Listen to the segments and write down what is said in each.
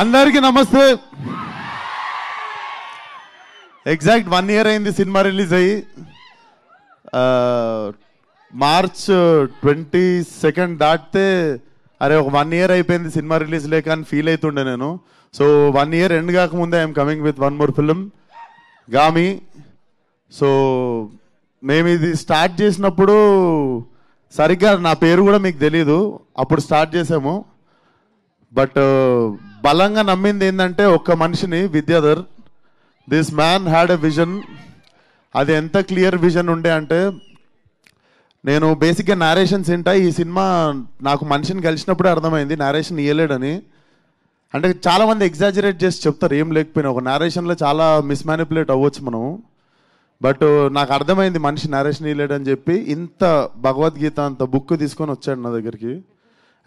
అందరికీ నమస్తే. Exact 1 year అయింది సినిమా రిలీజ్ అయ్యి. మార్చ్ 22 దాటితే అరే ఒక 1 year అయిపోయింది సినిమా రిలీజ్ లేక అని ఫీల్ అవుతుండే నేను. సో 1 year ఎండ్ కాకముందే I'm coming with 1 more film, Gaami. So మేము ఇది స్టార్ట్ చేసినప్పుడు సరిగ్గా నా పేరు కూడా మీకు తెలీదు, అప్పుడు స్టార్ట్ చేసాము. బట్ బలంగా నమ్మింది ఏంటంటే ఒక్క మనిషిని, Vidyadhar. This man had a vision. అది ఎంత క్లియర్ విజన్ ఉండే అంటే, నేను బేసిక్గా నేరేషన్స్ ఏంటా, ఈ సినిమా నాకు మనిషిని కలిసినప్పుడే అర్థమైంది నేరేషన్ ఇయ్యలేడని. అంటే చాలామంది ఎగ్జాజరేట్ చేసి చెప్తారు ఏం లేకపోయినా, ఒక నేరేషన్లో చాలా మిస్మానిపులేట్ అవ్వచ్చు మనము. బట్ నాకు అర్థమైంది మనిషి నేరేషన్ ఇయ్యలేడని చెప్పి, ఇంత భగవద్గీత అంత బుక్ తీసుకొని వచ్చాడు నా దగ్గరికి.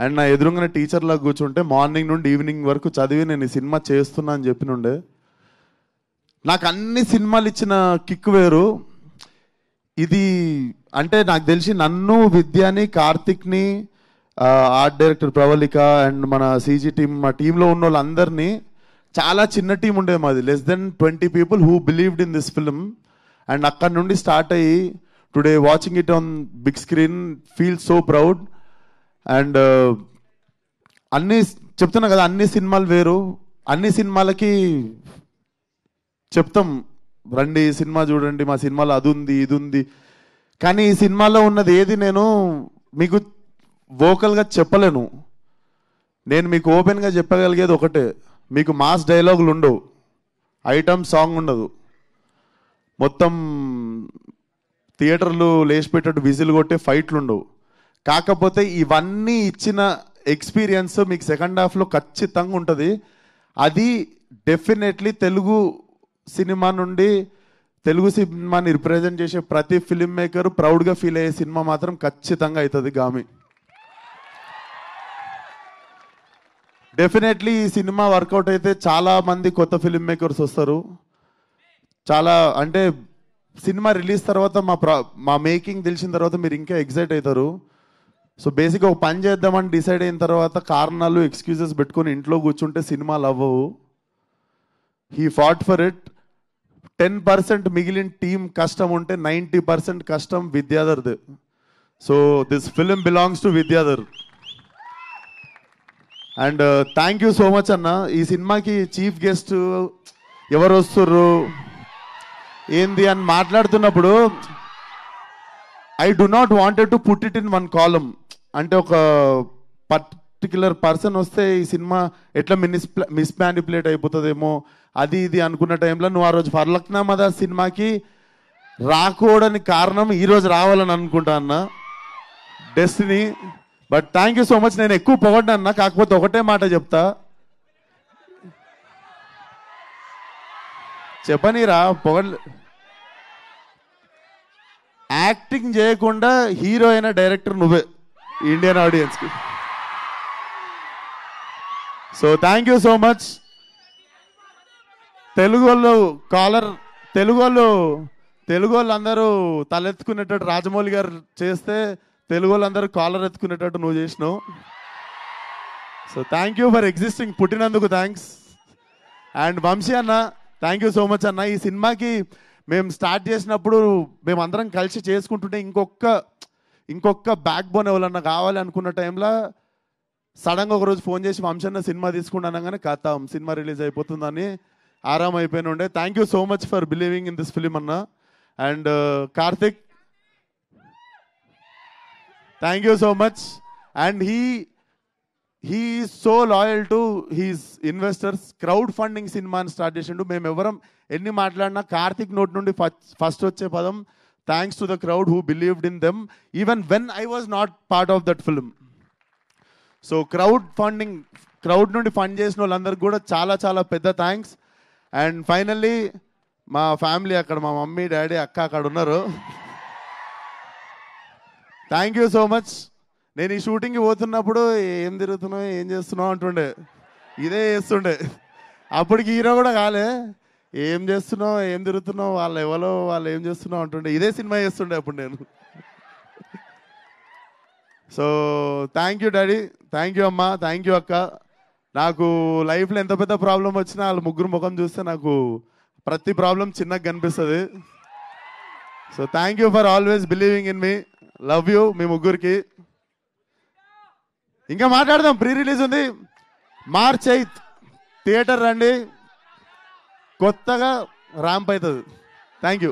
అండ్ నా ఎదురుగానే టీచర్లా కూర్చుంటే మార్నింగ్ నుండి ఈవినింగ్ వరకు చదివి నేను ఈ సినిమా చేస్తున్నా అని చెప్పినుండే. నాకు అన్ని సినిమాలు ఇచ్చిన కిక్ వేరు. ఇది అంటే నాకు తెలిసి నన్ను, విద్యాని, కార్తిక్ని, ఆర్ట్ డైరెక్టర్ ప్రవళిక అండ్ మన సీజీ టీమ్, మా టీంలో ఉన్న వాళ్ళందరినీ, చాలా చిన్న టీం ఉండే మాది, less than 20 people who believed in this film. And అక్కడ నుండి స్టార్ట్ అయ్యి today watching it on big screen feel so proud. And అన్ని చెప్తున్నా కదా, అన్ని సినిమాలు వేరు. అన్ని సినిమాలకి చెప్తాం రండి సినిమా చూడండి, మా సినిమాలో అది ఉంది ఇది ఉంది, కానీ ఈ సినిమాలో ఉన్నది ఏది నేను మీకు వోకల్గా చెప్పలేను. నేను మీకు ఓపెన్గా చెప్పగలిగేది ఒకటే, మీకు మాస్ డైలాగులు ఉండవు, ఐటమ్ సాంగ్ ఉండదు, మొత్తం థియేటర్లు లేచిపెట్టేట్టు విజిల్ కొట్టే ఫైట్లు ఉండవు. కాకపోతే ఇవన్నీ ఇచ్చిన ఎక్స్పీరియన్స్ మీకు సెకండ్ హాఫ్లో ఖచ్చితంగా ఉంటుంది. అది డెఫినెట్లీ తెలుగు సినిమా నుండి, తెలుగు సినిమాని రిప్రజెంట్ చేసే ప్రతి ఫిలిం మేకర్ ప్రౌడ్గా ఫీల్ అయ్యే సినిమా మాత్రం ఖచ్చితంగా అవుతుంది గామి. డెఫినెట్లీ ఈ సినిమా వర్కౌట్ అయితే చాలా మంది కొత్త ఫిలిం మేకర్స్ వస్తారు. చాలా అంటే సినిమా రిలీజ్ తర్వాత మా మేకింగ్ తెలిసిన తర్వాత మీరు ఇంకా ఎగ్జైట్ అవుతారు. సో బేసిక్గా ఒక పని చేద్దామని డిసైడ్ అయిన తర్వాత కారణాలు, ఎక్స్క్యూజెస్ పెట్టుకొని ఇంట్లో కూర్చుంటే సినిమాలు అవ్వవు. He fought for it. 10% మిగిలిన టీం కష్టం ఉంటే 90% కష్టం విద్యాధర్ది. So this film belongs to Vidyadhar. And thank you so much అన్న. ఈ సినిమాకి చీఫ్ గెస్ట్ ఎవరు వస్తుర్రు ఏంది అని మాట్లాడుతున్నప్పుడు I do not wanted to put it in one column. అంటే ఒక పర్టిక్యులర్ పర్సన్ వస్తే ఈ సినిమా ఎట్లా మిస్మానిపులేట్ అయిపోతుందేమో అది ఇది అనుకున్న టైంలో నువ్వు ఆ రోజు ఫర్లక్నామా సినిమాకి రాకూడని కారణం ఈరోజు రావాలని అనుకుంటా అన్న, destiny. But thank you so much. నేను ఎక్కువ పొగడ్డా అన్న, కాకపోతే ఒకటే మాట చెప్తా, చెప్పనీరా యాక్టింగ్ చేయకుండా హీరో అయిన డైరెక్టర్ నువ్వే ఇండియన్ ఆడియన్స్కి. So thank you so much. Telugu వాళ్ళు అందరూ తలెత్తుకునేటట్టు రాజమౌళి గారు చేస్తే, తెలుగు వాళ్ళందరూ కాలర్ ఎత్తుకునేటట్టు నువ్వు చేసినావు. So thank you for existing, పుట్టినందుకు థ్యాంక్స్. అండ్ వంశీ అన్న, థ్యాంక్ యూ సో మచ్ అన్న. ఈ సినిమాకి మేము స్టార్ట్ చేసినప్పుడు మేమందరం కలిసి చేసుకుంటుంటే ఇంకొక బ్యాక్ బోన్ ఎవరన్నా కావాలి అనుకున్న టైంలో సడన్గా ఒకరోజు ఫోన్ చేసి వంశీ అన్న సినిమా తీసుకుంటానగానే కథం సినిమా రిలీజ్ అయిపోతుందని ఆరామ్ అయిపోయిన ఉండే. Thank you so much for believing in this film అన్న. And Karthik, thank you so much. And he is so loyal to his investors. Crowd funding సినిమాని స్టార్ట్ చేసిండు. మేము ఎవరం ఎన్ని మాట్లాడినా కార్తిక్ నోట్ నుండి ఫస్ట్ వచ్చే పదం thanks to the crowd who believed in them even when I was not part of that film. So crowd నుండి ఫండ్ చేసిన వాళ్ళందరికీ కూడా చాలా చాలా పెద్ద థ్యాంక్స్. అండ్ ఫైనల్లీ మా ఫ్యామిలీ, అక్కడ మా మమ్మీ, డాడీ, అక్క అక్కడ ఉన్నారు. Thank you so much. నేను ఈ షూటింగ్కి పోతున్నప్పుడు ఏం తిరుగుతున్నావు ఏం చేస్తున్నావు అంటుండే, ఇదే చేస్తుండే. అప్పటికి హీరో కూడా కాలే, ఏం చేస్తున్నావు ఏం తిరుగుతున్నావు, వాళ్ళు ఏం చేస్తున్నావు అంటుండే, ఇదే సినిమా చేస్తుండే అప్పుడు నేను. So thank you daddy, thank you అమ్మ, థ్యాంక్ యూ అక్క. నాకు లైఫ్లో ఎంత పెద్ద ప్రాబ్లం వచ్చినా వాళ్ళ ముగ్గురు ముఖం చూస్తే నాకు ప్రతి ప్రాబ్లం చిన్నగా కనిపిస్తుంది. So thank you for always believing in me. Love you మీ ముగ్గురికి. ఇంకా మాట్లాడదాం. ప్రీ రిలీజ్ ఉంది March 8th. థియేటర్ రండి, కొత్తగా ర్యాంప్ అవుతుంది. Thank you.